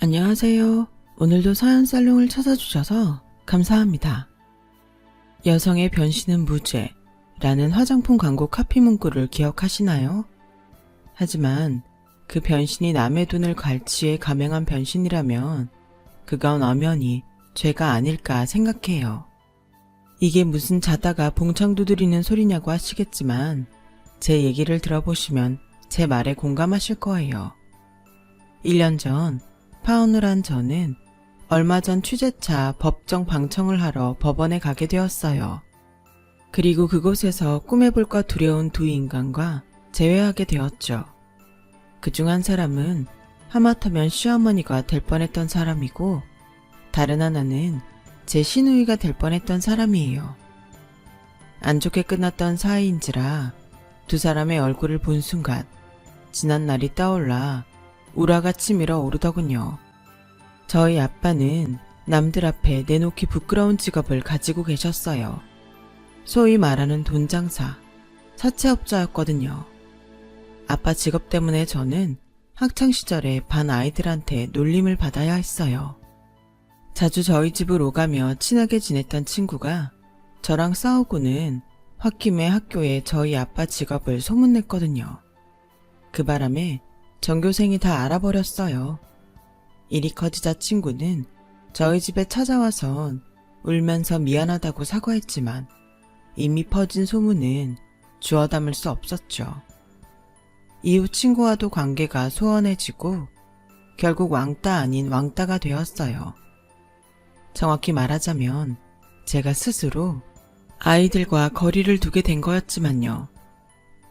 안녕하세요. 오늘도 사연 살롱을 찾아주셔서 감사합니다. 여성의 변신은 무죄라는 화장품 광고 카피 문구를 기억하시나요? 하지만 그 변신이 남의 돈을 갈취해 감행한 변신이라면 그건 엄연히 죄가 아닐까 생각해요. 이게 무슨 자다가 봉창 두드리는 소리냐고 하시겠지만 제 얘기를 들어보시면 제 말에 공감하실 거예요. 1년 전 파혼을 한 저는 얼마 전 취재차 법정 방청을 하러 법원에 가게 되었어요. 그리고 그곳에서 꿈에 볼 것 두려운 두 인간과 재회하게 되었죠. 그중 한 사람은 하마터면 시어머니가 될 뻔했던 사람이고 다른 하나는 제 시누이가 될 뻔했던 사람이에요. 안 좋게 끝났던 사이인지라 두 사람의 얼굴을 본 순간 지난 날이 떠올라 우라같이 밀어오르더군요. 저희 아빠는 남들 앞에 내놓기 부끄러운 직업을 가지고 계셨어요. 소위 말하는 돈장사, 사채업자였거든요. 아빠 직업 때문에 저는 학창시절에 반 아이들한테 놀림을 받아야 했어요. 자주 저희 집을 오가며 친하게 지냈던 친구가 저랑 싸우고는 홧김에 학교에 저희 아빠 직업을 소문냈거든요. 그 바람에 전교생이 다 알아버렸어요. 일이 커지자 친구는 저희 집에 찾아와선 울면서 미안하다고 사과했지만 이미 퍼진 소문은 주워 담을 수 없었죠. 이후 친구와도 관계가 소원해지고 결국 왕따 아닌 왕따가 되었어요. 정확히 말하자면 제가 스스로 아이들과 거리를 두게 된 거였지만요.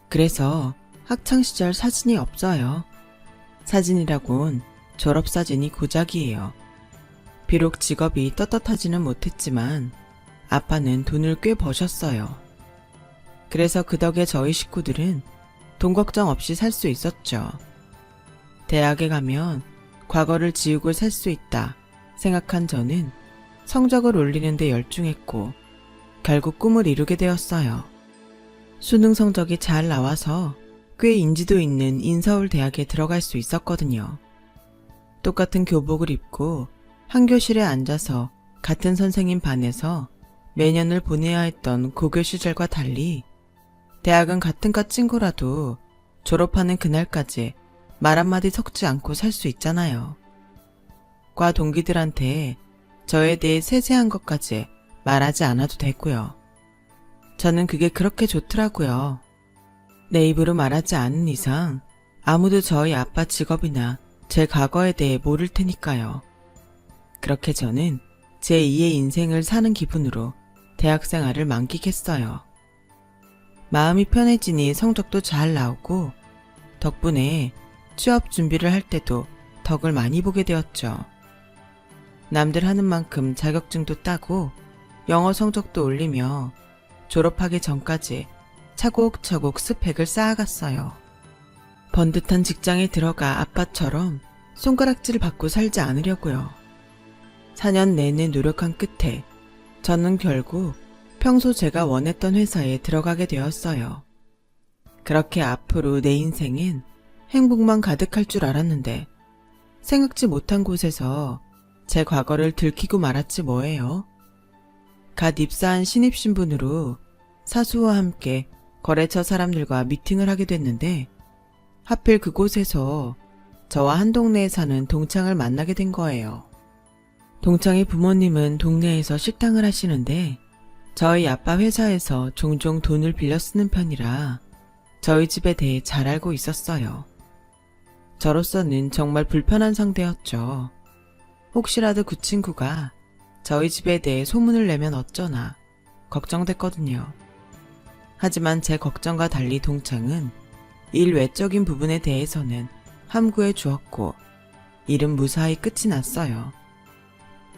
그래서 학창시절 사진이 없어요. 사진이라곤 졸업사진이 고작이에요. 비록 직업이 떳떳하지는 못했지만 아빠는 돈을 꽤 버셨어요. 그래서 그 덕에 저희 식구들은 돈 걱정 없이 살 수 있었죠. 대학에 가면 과거를 지우고 살 수 있다 생각한 저는 성적을 올리는 데 열중했고 결국 꿈을 이루게 되었어요. 수능 성적이 잘 나와서 꽤 인지도 있는 인서울대학에 들어갈 수 있었거든요. 똑같은 교복을 입고 한 교실에 앉아서 같은 선생님 반에서 매년을 보내야 했던 고교 시절과 달리 대학은 같은 과 친구라도 졸업하는 그날까지 말 한마디 섞지 않고 살 수 있잖아요. 과 동기들한테 저에 대해 세세한 것까지 말하지 않아도 되고요. 저는 그게 그렇게 좋더라고요. 내 입으로 말하지 않은 이상 아무도 저희 아빠 직업이나 제 과거에 대해 모를 테니까요. 그렇게 저는 제2의 인생을 사는 기분으로 대학생활을 만끽했어요. 마음이 편해지니 성적도 잘 나오고 덕분에 취업 준비를 할 때도 덕을 많이 보게 되었죠. 남들 하는 만큼 자격증도 따고 영어 성적도 올리며 졸업하기 전까지 차곡차곡 스펙을 쌓아갔어요. 번듯한 직장에 들어가 아빠처럼 손가락질을 받고 살지 않으려고요. 4년 내내 노력한 끝에 저는 결국 평소 제가 원했던 회사에 들어가게 되었어요. 그렇게 앞으로 내 인생엔 행복만 가득할 줄 알았는데 생각지 못한 곳에서 제 과거를 들키고 말았지 뭐예요. 갓 입사한 신입신분으로 사수와 함께 거래처 사람들과 미팅을 하게 됐는데 하필 그곳에서 저와 한 동네에 사는 동창을 만나게 된 거예요. 동창의 부모님은 동네에서 식당을 하시는데 저희 아빠 회사에서 종종 돈을 빌려 쓰는 편이라 저희 집에 대해 잘 알고 있었어요. 저로서는 정말 불편한 상대였죠. 혹시라도 그 친구가 저희 집에 대해 소문을 내면 어쩌나 걱정됐거든요. 하지만 제 걱정과 달리 동창은 일 외적인 부분에 대해서는 함구해 주었고 일은 무사히 끝이 났어요.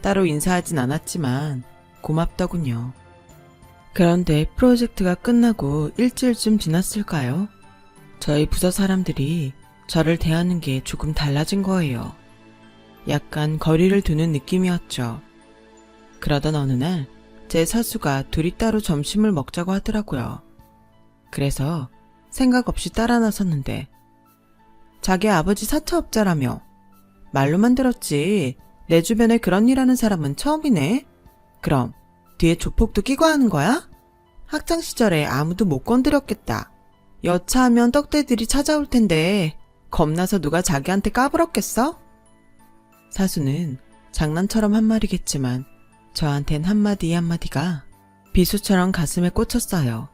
따로 인사하진 않았지만 고맙더군요. 그런데 프로젝트가 끝나고 일주일쯤 지났을까요? 저희 부서 사람들이 저를 대하는 게 조금 달라진 거예요. 약간 거리를 두는 느낌이었죠. 그러던 어느 날 제 사수가 둘이 따로 점심을 먹자고 하더라고요. 그래서 생각 없이 따라 나섰는데 자기 아버지 사채업자라며 말로만 들었지 내 주변에 그런 일 하는 사람은 처음이네. 그럼 뒤에 조폭도 끼고 하는 거야? 학창 시절에 아무도 못 건드렸겠다. 여차하면 떡대들이 찾아올 텐데 겁나서 누가 자기한테 까불었겠어? 사수는 장난처럼 한 말이겠지만 저한텐 한마디 한마디가 비수처럼 가슴에 꽂혔어요.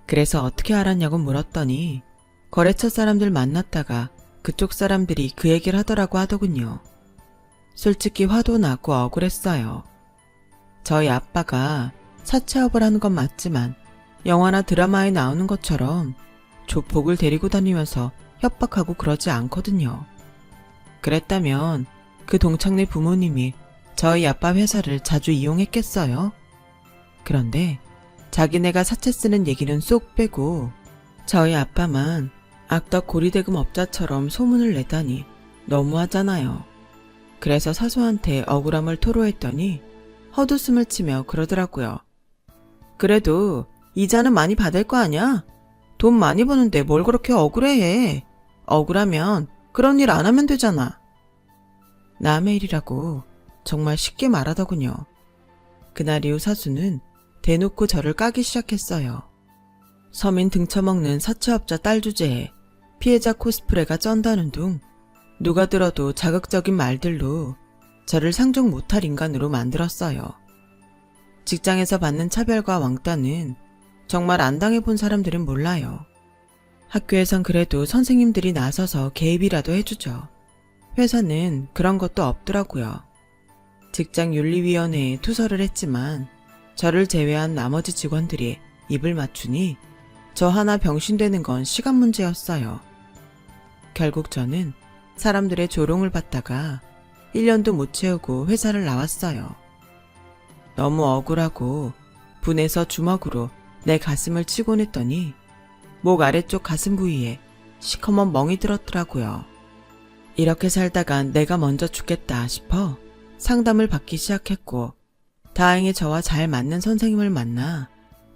그래서 어떻게 알았냐고 물었더니 거래처 사람들 만났다가 그쪽 사람들이 그 얘기를 하더라고 하더군요. 솔직히 화도 나고 억울했어요. 저희 아빠가 사채업을 하는 건 맞지만 영화나 드라마에 나오는 것처럼 조폭을 데리고 다니면서 협박하고 그러지 않거든요. 그랬다면 그 동창네 부모님이 저희 아빠 회사를 자주 이용했겠어요? 그런데 자기네가 사채 쓰는 얘기는 쏙 빼고 저희 아빠만 악덕 고리대금 업자처럼 소문을 내다니 너무하잖아요. 그래서 사수한테 억울함을 토로했더니 헛웃음을 치며 그러더라고요. 그래도 이자는 많이 받을 거 아냐? 돈 많이 버는데 뭘 그렇게 억울해해. 억울하면 그런 일 안 하면 되잖아. 남의 일이라고 정말 쉽게 말하더군요. 그날 이후 사수는 대놓고 저를 까기 시작했어요. 서민 등쳐먹는 사채업자 딸 주제에 피해자 코스프레가 쩐다는 둥 누가 들어도 자극적인 말들로 저를 상종 못할 인간으로 만들었어요. 직장에서 받는 차별과 왕따는 정말 안 당해본 사람들은 몰라요. 학교에선 그래도 선생님들이 나서서 개입이라도 해주죠. 회사는 그런 것도 없더라고요. 직장윤리위원회에 투서를 했지만 저를 제외한 나머지 직원들이 입을 맞추니 저 하나 병신되는 건 시간 문제였어요. 결국 저는 사람들의 조롱을 받다가 1년도 못 채우고 회사를 나왔어요. 너무 억울하고 분해서 주먹으로 내 가슴을 치곤 했더니 목 아래쪽 가슴 부위에 시커먼 멍이 들었더라고요. 이렇게 살다간 내가 먼저 죽겠다 싶어 상담을 받기 시작했고 다행히 저와 잘 맞는 선생님을 만나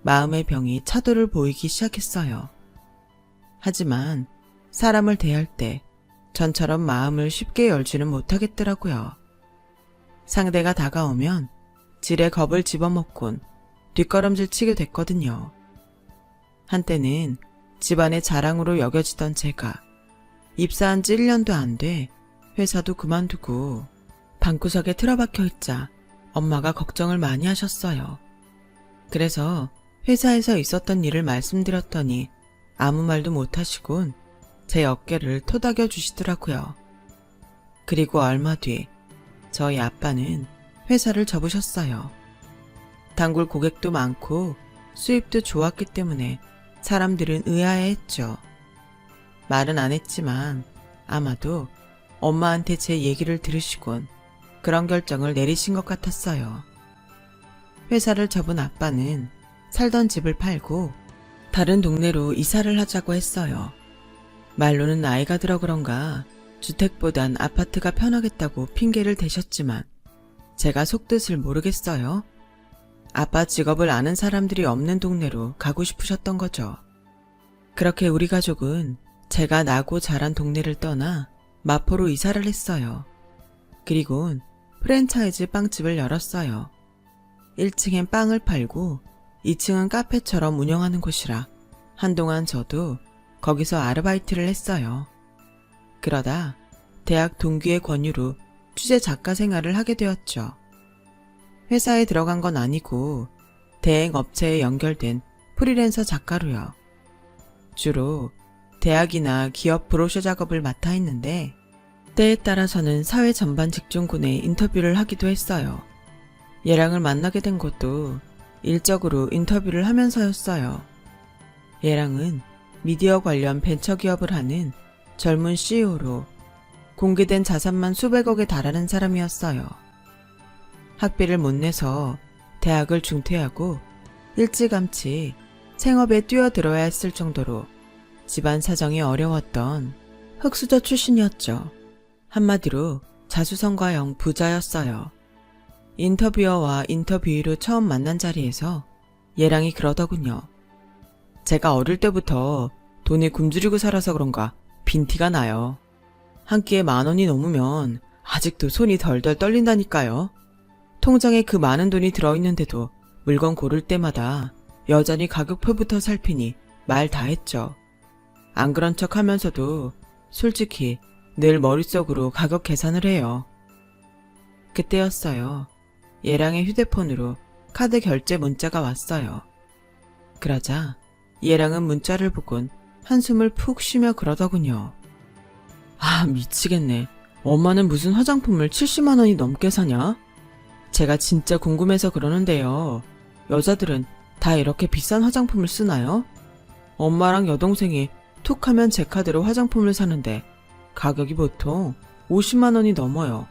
마음의 병이 차도를 보이기 시작했어요. 하지만 사람을 대할 때 전처럼 마음을 쉽게 열지는 못하겠더라고요. 상대가 다가오면 지레 겁을 집어먹곤 뒷걸음질 치게 됐거든요. 한때는 집안의 자랑으로 여겨지던 제가 입사한 지 1년도 안 돼 회사도 그만두고 방구석에 틀어박혀 있자 엄마가 걱정을 많이 하셨어요. 그래서 회사에서 있었던 일을 말씀드렸더니 아무 말도 못하시곤 제 어깨를 토닥여 주시더라고요. 그리고 얼마 뒤 저희 아빠는 회사를 접으셨어요. 단골 고객도 많고 수입도 좋았기 때문에 사람들은 의아해했죠. 말은 안 했지만 아마도 엄마한테 제 얘기를 들으시곤 그런 결정을 내리신 것 같았어요. 회사를 접은 아빠는 살던 집을 팔고 다른 동네로 이사를 하자고 했어요. 말로는 나이가 들어 그런가 주택보단 아파트가 편하겠다고 핑계를 대셨지만 제가 속뜻을 모르겠어요. 아빠 직업을 아는 사람들이 없는 동네로 가고 싶으셨던 거죠. 그렇게 우리 가족은 제가 나고 자란 동네를 떠나 마포로 이사를 했어요. 그리곤 프랜차이즈 빵집을 열었어요. 1층엔 빵을 팔고 2층은 카페처럼 운영하는 곳이라 한동안 저도 거기서 아르바이트를 했어요. 그러다 대학 동기의 권유로 취재 작가 생활을 하게 되었죠. 회사에 들어간 건 아니고 대행 업체에 연결된 프리랜서 작가로요. 주로 대학이나 기업 브로셔 작업을 맡아 했는데 때에 따라서는 사회 전반 직종군에 인터뷰를 하기도 했어요. 얘랑을 만나게 된 것도 일적으로 인터뷰를 하면서였어요. 얘랑은 미디어 관련 벤처기업을 하는 젊은 CEO로 공개된 자산만 수백억에 달하는 사람이었어요. 학비를 못 내서 대학을 중퇴하고 일찌감치 생업에 뛰어들어야 했을 정도로 집안 사정이 어려웠던 흑수저 출신이었죠. 한마디로 자수성가형 부자였어요. 인터뷰어와 인터뷰이로 처음 만난 자리에서 얘랑이 그러더군요. 제가 어릴 때부터 돈에 굶주리고 살아서 그런가 빈티가 나요. 한 끼에 10,000원이 넘으면 아직도 손이 덜덜 떨린다니까요. 통장에 그 많은 돈이 들어있는데도 물건 고를 때마다 여전히 가격표부터 살피니 말 다 했죠. 안 그런 척 하면서도 솔직히 늘 머릿속으로 가격 계산을 해요. 그때였어요. 얘랑의 휴대폰으로 카드 결제 문자가 왔어요. 그러자 얘랑은 문자를 보곤 한숨을 푹 쉬며 그러더군요. 아, 미치겠네. 엄마는 무슨 화장품을 70만 원이 넘게 사냐? 제가 진짜 궁금해서 그러는데요. 여자들은 다 이렇게 비싼 화장품을 쓰나요? 엄마랑 여동생이 툭 하면 제 카드로 화장품을 사는데 가격이 보통 50만 원이 넘어요.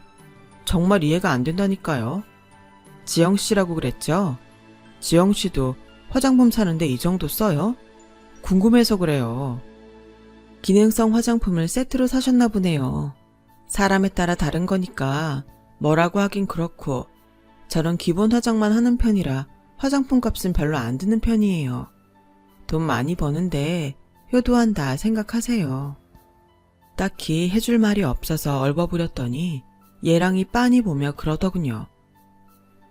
정말 이해가 안 된다니까요. 지영씨라고 그랬죠? 지영씨도 화장품 사는데 이 정도 써요? 궁금해서 그래요. 기능성 화장품을 세트로 사셨나 보네요. 사람에 따라 다른 거니까 뭐라고 하긴 그렇고 저는 기본 화장만 하는 편이라 화장품 값은 별로 안 드는 편이에요. 돈 많이 버는데 효도한다 생각하세요. 딱히 해줄 말이 없어서 얼버무렸더니 얘랑이 빤히 보며 그러더군요.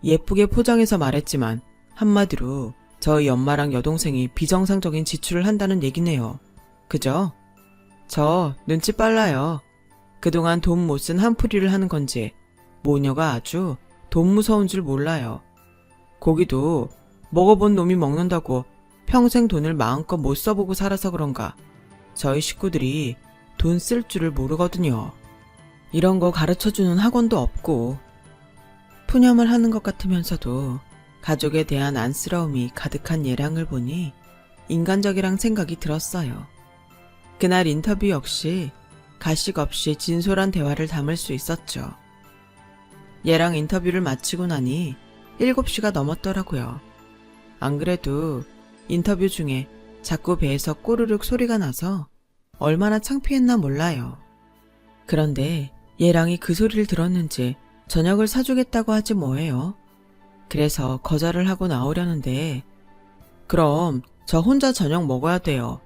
예쁘게 포장해서 말했지만 한마디로 저희 엄마랑 여동생이 비정상적인 지출을 한다는 얘기네요. 그죠? 저 눈치 빨라요. 그동안 돈 못 쓴 한풀이를 하는 건지 모녀가 아주 돈 무서운 줄 몰라요. 고기도 먹어본 놈이 먹는다고 평생 돈을 마음껏 못 써보고 살아서 그런가 저희 식구들이 돈 쓸 줄을 모르거든요. 이런 거 가르쳐주는 학원도 없고 푸념을 하는 것 같으면서도 가족에 대한 안쓰러움이 가득한 얘랑을 보니 인간적이란 생각이 들었어요. 그날 인터뷰 역시 가식 없이 진솔한 대화를 담을 수 있었죠. 얘랑 인터뷰를 마치고 나니 7시가 넘었더라고요. 안 그래도 인터뷰 중에 자꾸 배에서 꼬르륵 소리가 나서 얼마나 창피했나 몰라요. 그런데 얘랑이 그 소리를 들었는지 저녁을 사주겠다고 하지 뭐예요. 그래서 거절을 하고 나오려는데 그럼 저 혼자 저녁 먹어야 돼요.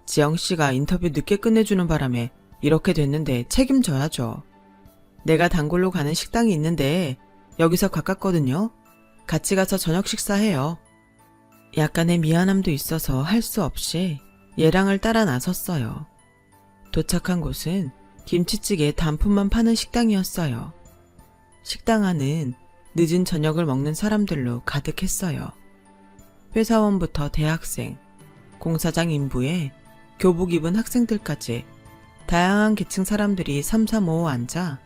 지영씨가 인터뷰 늦게 끝내주는 바람에 이렇게 됐는데 책임져야죠. 내가 단골로 가는 식당이 있는데 여기서 가깝거든요. 같이 가서 저녁 식사해요. 약간의 미안함도 있어서 할 수 없이 얘랑을 따라 나섰어요. 도착한 곳은 김치찌개 단품만 파는 식당이었어요. 식당 안은 늦은 저녁을 먹는 사람들로 가득했어요. 회사원부터 대학생, 공사장 인부에 교복 입은 학생들까지 다양한 계층 사람들이 삼삼오오 앉아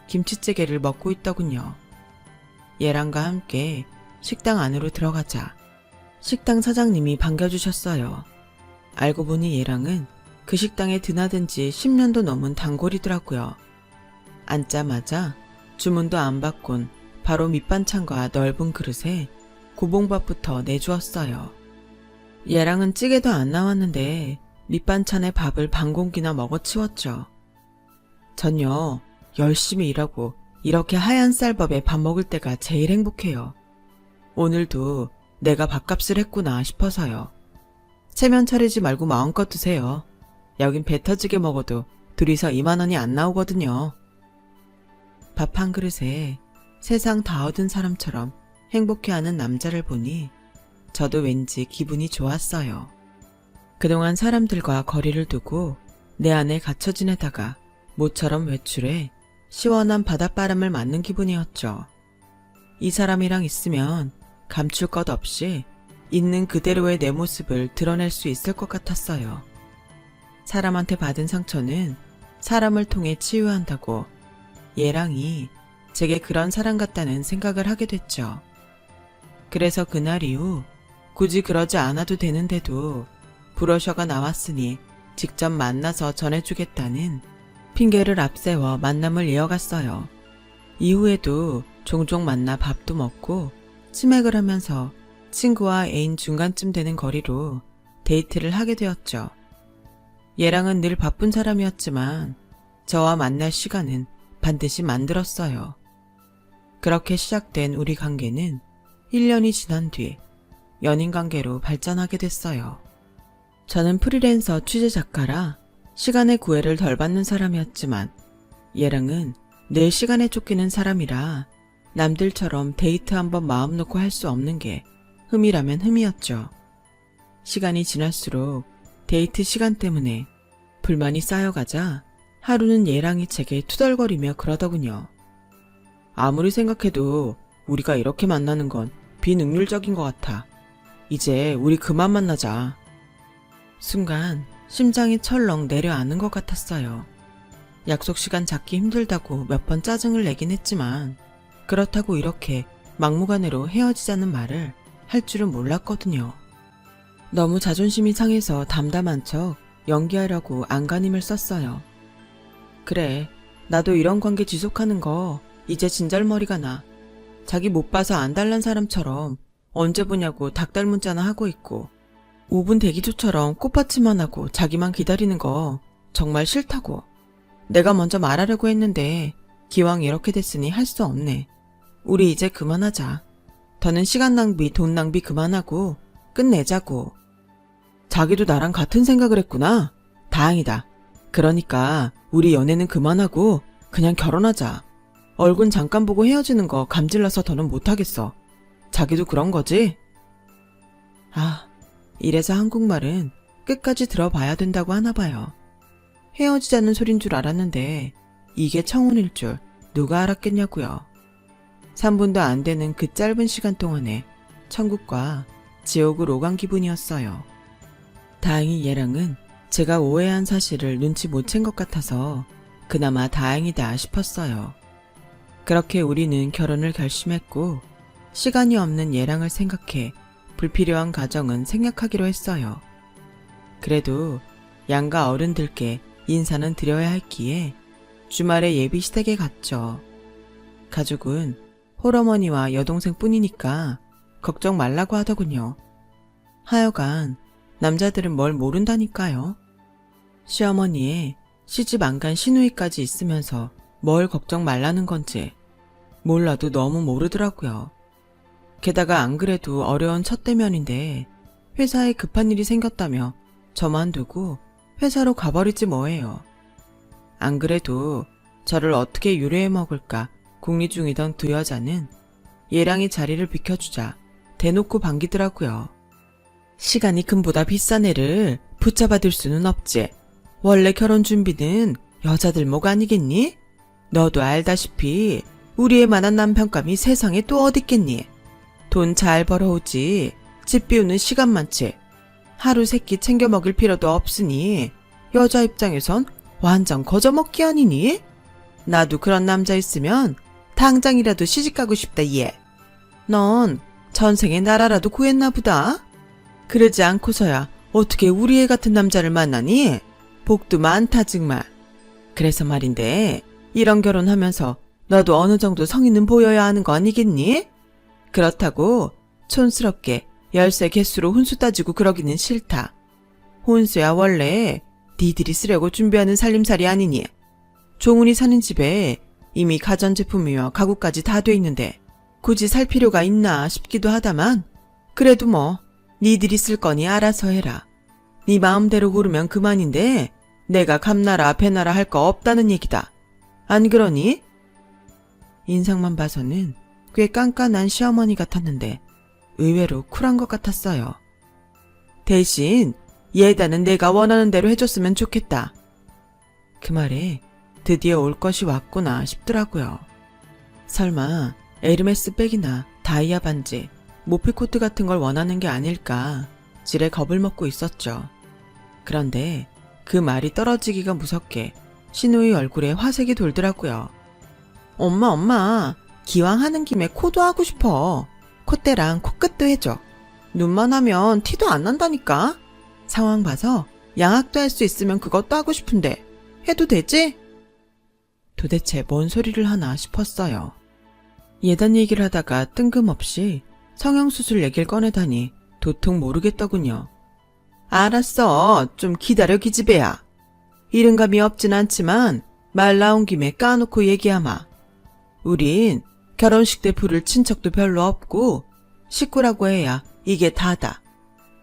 김치찌개를 먹고 있더군요. 얘랑과 함께 식당 안으로 들어가자 식당 사장님이 반겨주셨어요. 알고 보니 얘랑은 그 식당에 드나든 지 10년도 넘은 단골이더라고요. 앉자마자 주문도 안 받곤 바로 밑반찬과 넓은 그릇에 고봉밥부터 내주었어요. 얘랑은 찌개도 안 나왔는데 밑반찬에 밥을 반 공기나 먹어치웠죠. 전요, 열심히 일하고 이렇게 하얀 쌀밥에 밥 먹을 때가 제일 행복해요. 오늘도 내가 밥값을 했구나 싶어서요. 체면 차리지 말고 마음껏 드세요. 여긴 배 터지게 먹어도 둘이서 2만 원이 안 나오거든요. 밥 한 그릇에 세상 다 얻은 사람처럼 행복해하는 남자를 보니 저도 왠지 기분이 좋았어요. 그동안 사람들과 거리를 두고 내 안에 갇혀 지내다가 모처럼 외출해 시원한 바닷바람을 맞는 기분이었죠. 이 사람이랑 있으면 감출 것 없이 있는 그대로의 내 모습을 드러낼 수 있을 것 같았어요. 사람한테 받은 상처는 사람을 통해 치유한다고 얘랑이 제게 그런 사람 같다는 생각을 하게 됐죠. 그래서 그날 이후 굳이 그러지 않아도 되는데도 브로셔가 나왔으니 직접 만나서 전해주겠다는 핑계를 앞세워 만남을 이어갔어요. 이후에도 종종 만나 밥도 먹고 치맥을 하면서 친구와 애인 중간쯤 되는 거리로 데이트를 하게 되었죠. 얘랑은 늘 바쁜 사람이었지만 저와 만날 시간은 반드시 만들었어요. 그렇게 시작된 우리 관계는 1년이 지난 뒤 연인 관계로 발전하게 됐어요. 저는 프리랜서 취재 작가라 시간의 구애를 덜 받는 사람이었지만 얘랑은 내 시간에 쫓기는 사람이라 남들처럼 데이트 한번 마음 놓고 할 수 없는 게 흠이라면 흠이었죠. 시간이 지날수록 데이트 시간 때문에 불만이 쌓여가자 하루는 얘랑이 제게 투덜거리며 그러더군요. 아무리 생각해도 우리가 이렇게 만나는 건 비능률적인 것 같아. 이제 우리 그만 만나자. 순간 심장이 철렁 내려앉는 것 같았어요. 약속 시간 잡기 힘들다고 몇 번 짜증을 내긴 했지만 그렇다고 이렇게 막무가내로 헤어지자는 말을 할 줄은 몰랐거든요. 너무 자존심이 상해서 담담한 척 연기하려고 안간힘을 썼어요. 그래, 나도 이런 관계 지속하는 거 이제 진절머리가 나. 자기 못 봐서 안 달란 사람처럼 언제 보냐고 닭달 문자나 하고 있고 5분 대기조처럼 꽃받침만 하고 자기만 기다리는 거 정말 싫다고. 내가 먼저 말하려고 했는데 기왕 이렇게 됐으니 할 수 없네. 우리 이제 그만하자. 더는 시간 낭비, 돈 낭비 그만하고 끝내자고. 자기도 나랑 같은 생각을 했구나. 다행이다. 그러니까 우리 연애는 그만하고 그냥 결혼하자. 얼굴 잠깐 보고 헤어지는 거 감질나서 더는 못하겠어. 자기도 그런 거지? 아, 이래서 한국말은 끝까지 들어봐야 된다고 하나 봐요. 헤어지자는 소린 줄 알았는데 이게 청혼일 줄 누가 알았겠냐고요. 3분도 안 되는 그 짧은 시간 동안에 천국과 지옥을 오간 기분이었어요. 다행히 얘랑은 제가 오해한 사실을 눈치 못 챈 것 같아서 그나마 다행이다 싶었어요. 그렇게 우리는 결혼을 결심했고 시간이 없는 얘랑을 생각해 불필요한 가정은 생략하기로 했어요. 그래도 양가 어른들께 인사는 드려야 했기에 주말에 예비 시댁에 갔죠. 가족은 홀어머니와 여동생 뿐이니까 걱정 말라고 하더군요. 하여간 남자들은 뭘 모른다니까요. 시어머니의 시집 안 간 시누이까지 있으면서 뭘 걱정 말라는 건지 몰라도 너무 모르더라고요. 게다가 안 그래도 어려운 첫 대면인데 회사에 급한 일이 생겼다며 저만 두고 회사로 가버리지 뭐예요. 안 그래도 저를 어떻게 유래해 먹을까 궁리 중이던 두 여자는 얘랑이 자리를 비켜주자 대놓고 반기더라고요. 시간이 금보다 비싼 애를 붙잡아둘 수는 없지. 원래 결혼 준비는 여자들 목 아니겠니? 너도 알다시피 우리의 만한 남편감이 세상에 또 어딨겠니? 돈 잘 벌어오지 집 비우는 시간 많지. 하루 세끼 챙겨 먹일 필요도 없으니 여자 입장에선 완전 거저먹기 아니니? 나도 그런 남자 있으면 당장이라도 시집가고 싶다 얘. 넌 전생에 나라라도 구했나 보다. 그러지 않고서야 어떻게 우리 애 같은 남자를 만나니? 복도 많다 정말. 그래서 말인데 이런 결혼하면서 너도 어느 정도 성의는 보여야 하는 거 아니겠니? 그렇다고 촌스럽게 열쇠 개수로 혼수 따지고 그러기는 싫다. 혼수야 원래 니들이 쓰려고 준비하는 살림살이 아니니. 종훈이 사는 집에 이미 가전제품이며 가구까지 다 돼 있는데 굳이 살 필요가 있나 싶기도 하다만 그래도 뭐 니들이 쓸 거니 알아서 해라. 니 마음대로 고르면 그만인데 내가 감나라 배나라 할 거 없다는 얘기다. 안 그러니? 인상만 봐서는 꽤 깐깐한 시어머니 같았는데 의외로 쿨한 것 같았어요. 대신 예단은 내가 원하는 대로 해줬으면 좋겠다. 그 말에 드디어 올 것이 왔구나 싶더라고요. 설마 에르메스 백이나 다이아 반지, 모피코트 같은 걸 원하는 게 아닐까 지레 겁을 먹고 있었죠. 그런데 그 말이 떨어지기가 무섭게 신우의 얼굴에 화색이 돌더라고요. 엄마, 기왕 하는 김에 코도 하고 싶어. 콧대랑 코끝도 해줘. 눈만 하면 티도 안 난다니까. 상황 봐서 양악도 할 수 있으면 그것도 하고 싶은데 해도 되지? 도대체 뭔 소리를 하나 싶었어요. 예단 얘기를 하다가 뜬금없이 성형수술 얘기를 꺼내다니 도통 모르겠더군요. 알았어. 좀 기다려 기집애야. 이른감이 없진 않지만 말 나온 김에 까놓고 얘기하마. 우린 결혼식 때 부를 친척도 별로 없고 식구라고 해야 이게 다다.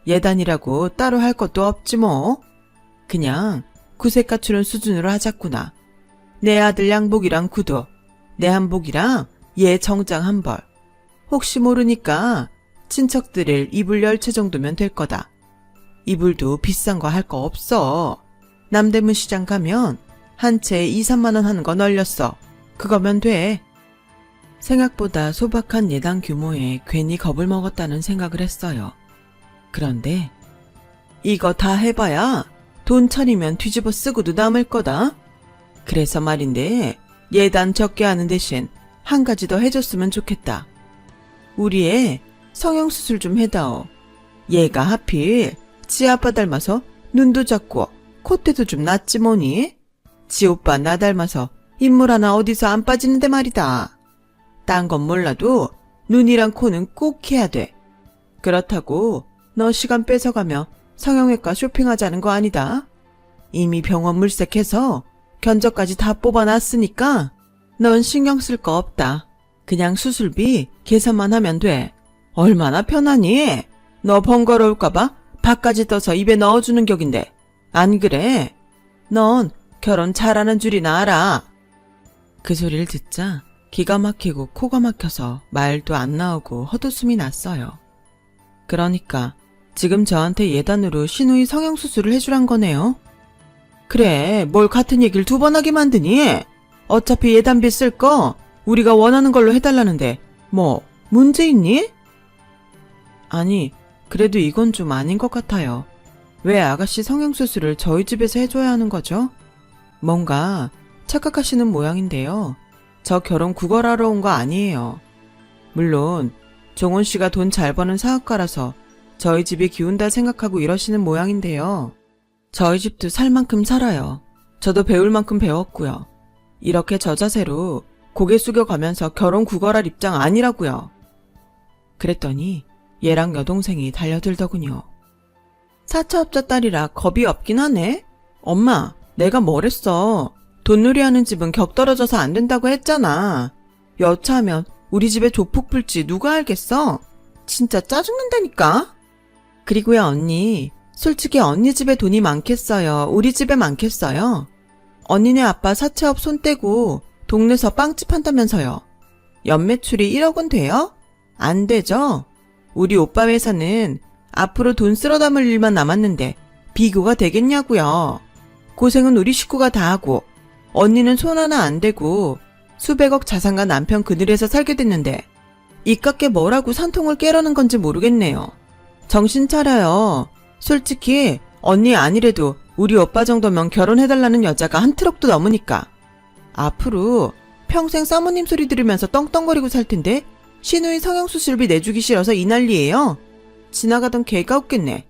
예단이라고 따로 할 것도 없지 뭐. 그냥 구색 갖추는 수준으로 하자꾸나. 내 아들 양복이랑 구두 내 한복이랑 얘 정장 한 벌. 혹시 모르니까 친척들을 이불 10채 정도면 될 거다. 이불도 비싼 거 할 거 없어. 남대문 시장 가면 한 채에 2, 3만 원 하는 거 널렸어. 그거면 돼. 생각보다 소박한 예당 규모에 괜히 겁을 먹었다는 생각을 했어요. 그런데 이거 다 해봐야 돈 천이면 뒤집어 쓰고도 남을 거다. 그래서 말인데 예단 적게 하는 대신 한 가지 더 해줬으면 좋겠다. 우리 애 성형수술 좀 해다오. 얘가 하필 지 아빠 닮아서 눈도 작고 콧대도 좀 낮지 뭐니? 지 오빠 나 닮아서 인물 하나 어디서 안 빠지는데 말이다. 딴 건 몰라도 눈이랑 코는 꼭 해야 돼. 그렇다고 너 시간 뺏어가며 성형외과 쇼핑하자는 거 아니다. 이미 병원 물색해서 견적까지 다 뽑아놨으니까 넌 신경 쓸 거 없다. 그냥 수술비 계산만 하면 돼. 얼마나 편하니? 너 번거로울까봐 밥까지 떠서 입에 넣어주는 격인데. 안 그래? 넌 결혼 잘하는 줄이나 알아. 그 소리를 듣자 기가 막히고 코가 막혀서 말도 안 나오고 헛웃음이 났어요. 그러니까 지금 저한테 예단으로 신우이 성형수술을 해주란 거네요. 그래, 뭘 같은 얘기를 2번 하게 만드니? 어차피 예단비 쓸 거 우리가 원하는 걸로 해달라는데 뭐 문제 있니? 아니, 그래도 이건 좀 아닌 것 같아요. 왜 아가씨 성형수술을 저희 집에서 해줘야 하는 거죠? 뭔가 착각하시는 모양인데요. 저 결혼 구걸하러 온 거 아니에요. 물론 종훈 씨가 돈 잘 버는 사업가라서 저희 집이 기운다 생각하고 이러시는 모양인데요. 저희 집도 살 만큼 살아요. 저도 배울 만큼 배웠고요. 이렇게 저 자세로 고개 숙여가면서 결혼 구걸할 입장 아니라고요. 그랬더니 얘랑 여동생이 달려들더군요. 사차업자 딸이라 겁이 없긴 하네. 엄마, 내가 뭐랬어. 돈놀이하는 집은 격떨어져서 안 된다고 했잖아. 여차하면 우리 집에 조폭 풀지 누가 알겠어? 진짜 짜증난다니까. 그리고요 언니, 솔직히 언니 집에 돈이 많겠어요? 우리 집에 많겠어요? 언니네 아빠 사채업 손 떼고 동네서 빵집 한다면서요. 연매출이 1억 원 돼요? 안 되죠? 우리 오빠 회사는 앞으로 돈 쓸어 담을 일만 남았는데 비교가 되겠냐고요. 고생은 우리 식구가 다 하고 언니는 손 하나 안 대고 수백억 자산과 남편 그늘에서 살게 됐는데 이깟게 뭐라고 산통을 깨라는 건지 모르겠네요. 정신 차려요. 솔직히 언니 아니래도 우리 오빠 정도면 결혼해달라는 여자가 한 트럭도 넘으니까. 앞으로 평생 사모님 소리 들으면서 떵떵거리고 살 텐데 신우이 성형수술비 내주기 싫어서 이 난리예요. 지나가던 개가 웃겠네.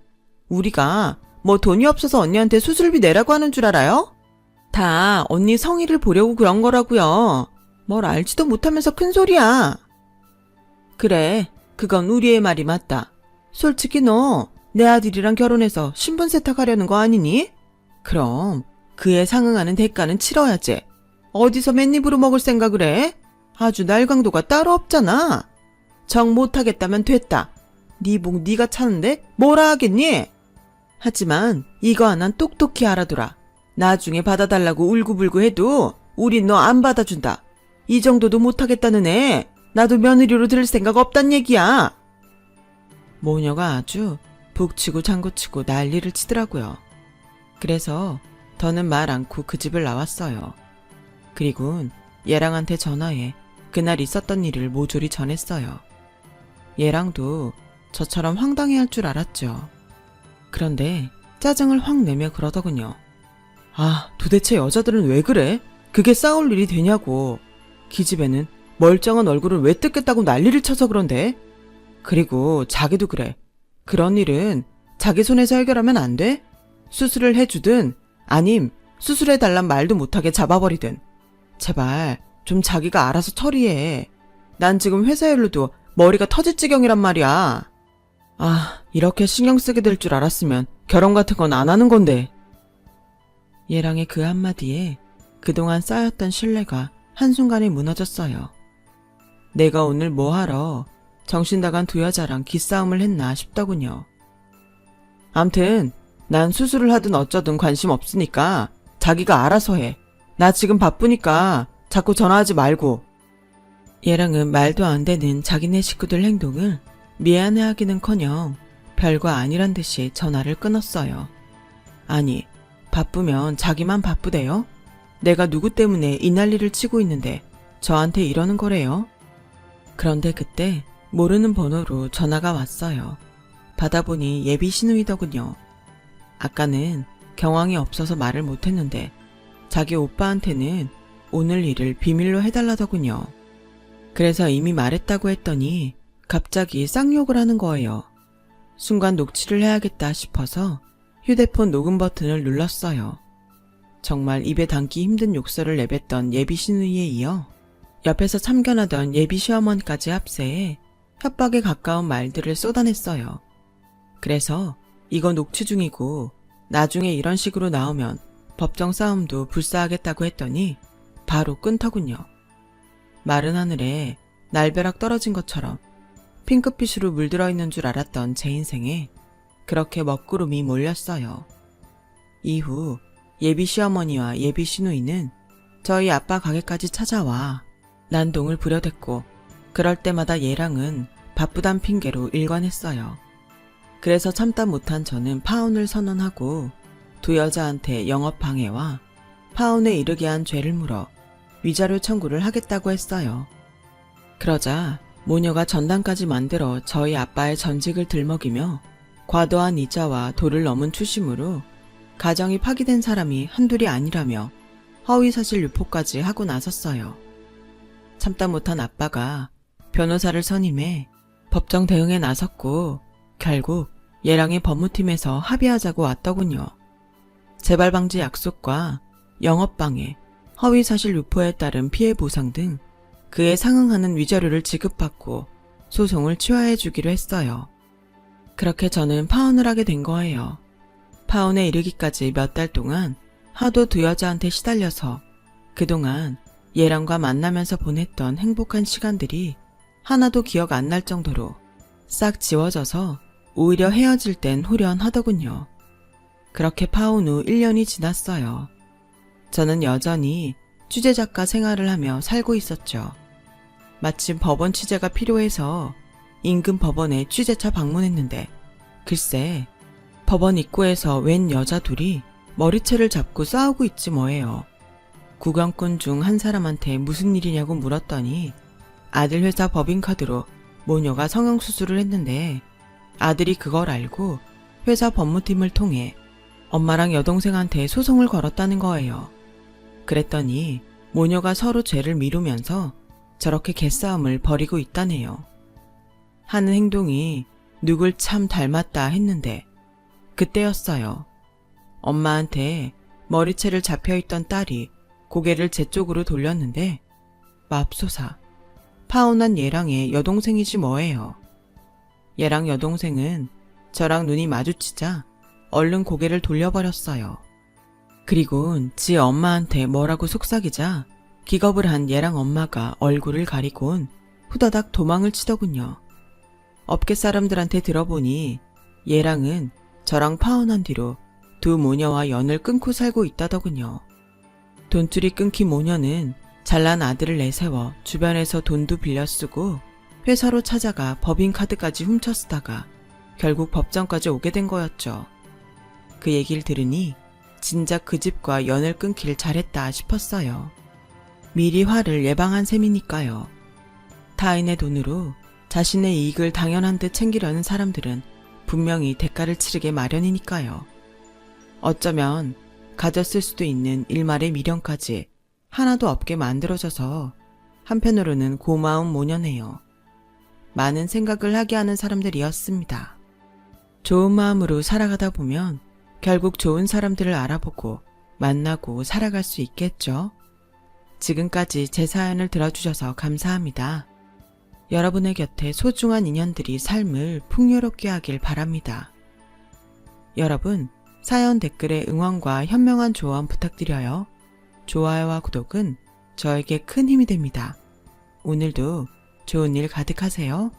우리가 뭐 돈이 없어서 언니한테 수술비 내라고 하는 줄 알아요? 다 언니 성의를 보려고 그런 거라고요. 뭘 알지도 못하면서 큰 소리야. 그래, 그건 우리의 말이 맞다. 솔직히 너 내 아들이랑 결혼해서 신분 세탁하려는 거 아니니? 그럼 그에 상응하는 대가는 치러야지. 어디서 맨입으로 먹을 생각을 해? 아주 날강도가 따로 없잖아. 정 못하겠다면 됐다. 네 복 네가 차는데 뭐라 하겠니? 하지만 이거 하나는 똑똑히 알아둬라. 나중에 받아달라고 울고불고 해도 우린 너 안 받아준다. 이 정도도 못하겠다는 애 나도 며느리로 들을 생각 없단 얘기야. 모녀가 아주 북치고 장구치고 난리를 치더라고요. 그래서 더는 말 않고 그 집을 나왔어요. 그리곤 얘랑한테 전화해 그날 있었던 일을 모조리 전했어요. 얘랑도 저처럼 황당해할 줄 알았죠. 그런데 짜증을 확 내며 그러더군요. 아, 도대체 여자들은 왜 그래? 그게 싸울 일이 되냐고. 기집애는 멀쩡한 얼굴을 왜 뜯겠다고 난리를 쳐서 그런데? 그리고 자기도 그래. 그런 일은 자기 손에서 해결하면 안 돼? 수술을 해주든 아님 수술해달란 말도 못하게 잡아버리든 제발 좀 자기가 알아서 처리해. 난 지금 회사 일로도 머리가 터질 지경이란 말이야. 아, 이렇게 신경 쓰게 될 줄 알았으면 결혼 같은 건 안 하는 건데. 얘랑의 그 한마디에 그동안 쌓였던 신뢰가 한순간에 무너졌어요. 내가 오늘 뭐하러 정신 나간 두 여자랑 기싸움을 했나 싶더군요. 암튼 난 수술을 하든 어쩌든 관심 없으니까 자기가 알아서 해. 나 지금 바쁘니까 자꾸 전화하지 말고 얘랑은 말도 안 되는 자기네 식구들 행동을 미안해하기는커녕 별거 아니란 듯이 전화를 끊었어요. 아니, 바쁘면 자기만 바쁘대요? 내가 누구 때문에 이 난리를 치고 있는데 저한테 이러는 거래요? 그런데 그때 모르는 번호로 전화가 왔어요. 받아보니 예비 시누이더군요. 아까는 경황이 없어서 말을 못했는데 자기 오빠한테는 오늘 일을 비밀로 해달라더군요. 그래서 이미 말했다고 했더니 갑자기 쌍욕을 하는 거예요. 순간 녹취를 해야겠다 싶어서 휴대폰 녹음 버튼을 눌렀어요. 정말 입에 담기 힘든 욕설을 내뱉던 예비 시누이에 이어 옆에서 참견하던 예비 시어머니까지 합세해 협박에 가까운 말들을 쏟아냈어요. 그래서 이거 녹취 중이고 나중에 이런 식으로 나오면 법정 싸움도 불사하겠다고 했더니 바로 끊더군요. 마른 하늘에 날벼락 떨어진 것처럼 핑크빛으로 물들어 있는 줄 알았던 제 인생에 그렇게 먹구름이 몰렸어요. 이후 예비 시어머니와 예비 시누이는 저희 아빠 가게까지 찾아와 난동을 부려댔고 그럴 때마다 얘랑은 바쁘단 핑계로 일관했어요. 그래서 참다 못한 저는 파혼을 선언하고 두 여자한테 영업방해와 파혼에 이르게 한 죄를 물어 위자료 청구를 하겠다고 했어요. 그러자 모녀가 전단까지 만들어 저희 아빠의 전직을 들먹이며 과도한 이자와 도를 넘은 추심으로 가정이 파기된 사람이 한둘이 아니라며 허위사실 유포까지 하고 나섰어요. 참다 못한 아빠가 변호사를 선임해 법정 대응에 나섰고 결국 얘랑의 법무팀에서 합의하자고 왔더군요. 재발방지 약속과 영업방해, 허위사실 유포에 따른 피해 보상 등 그에 상응하는 위자료를 지급받고 소송을 취하해 주기로 했어요. 그렇게 저는 파혼을 하게 된 거예요. 파혼에 이르기까지 몇 달 동안 하도 두 여자한테 시달려서 그동안 얘랑과 만나면서 보냈던 행복한 시간들이 하나도 기억 안 날 정도로 싹 지워져서 오히려 헤어질 땐 후련하더군요. 그렇게 파혼 후 1년이 지났어요. 저는 여전히 취재작가 생활을 하며 살고 있었죠. 마침 법원 취재가 필요해서 인근 법원에 취재차 방문했는데 글쎄 법원 입구에서 웬 여자 둘이 머리채를 잡고 싸우고 있지 뭐예요. 구경꾼 중 한 사람한테 무슨 일이냐고 물었더니 아들 회사 법인카드로 모녀가 성형수술을 했는데 아들이 그걸 알고 회사 법무팀을 통해 엄마랑 여동생한테 소송을 걸었다는 거예요. 그랬더니 모녀가 서로 죄를 미루면서 저렇게 개싸움을 벌이고 있다네요. 하는 행동이 누굴 참 닮았다 했는데 그때였어요. 엄마한테 머리채를 잡혀있던 딸이 고개를 제 쪽으로 돌렸는데 맙소사 파혼한 얘랑의 여동생이지 뭐예요. 얘랑 여동생은 저랑 눈이 마주치자 얼른 고개를 돌려버렸어요. 그리곤 지 엄마한테 뭐라고 속삭이자 기겁을 한 얘랑 엄마가 얼굴을 가리곤 후다닥 도망을 치더군요. 업계 사람들한테 들어보니 얘랑은 저랑 파혼한 뒤로 두 모녀와 연을 끊고 살고 있다더군요. 돈줄이 끊긴 모녀는 잘난 아들을 내세워 주변에서 돈도 빌려 쓰고 회사로 찾아가 법인카드까지 훔쳐 쓰다가 결국 법정까지 오게 된 거였죠. 그 얘기를 들으니 진작 그 집과 연을 끊길 잘했다 싶었어요. 미리 화를 예방한 셈이니까요. 타인의 돈으로 자신의 이익을 당연한 듯 챙기려는 사람들은 분명히 대가를 치르게 마련이니까요. 어쩌면 가졌을 수도 있는 일말의 미련까지 하나도 없게 만들어져서 한편으로는 고마운 모녀네요. 많은 생각을 하게 하는 사람들이었습니다. 좋은 마음으로 살아가다 보면 결국 좋은 사람들을 알아보고 만나고 살아갈 수 있겠죠. 지금까지 제 사연을 들어주셔서 감사합니다. 여러분의 곁에 소중한 인연들이 삶을 풍요롭게 하길 바랍니다. 여러분, 사연 댓글에 응원과 현명한 조언 부탁드려요. 좋아요와 구독은 저에게 큰 힘이 됩니다. 오늘도 좋은 일 가득하세요.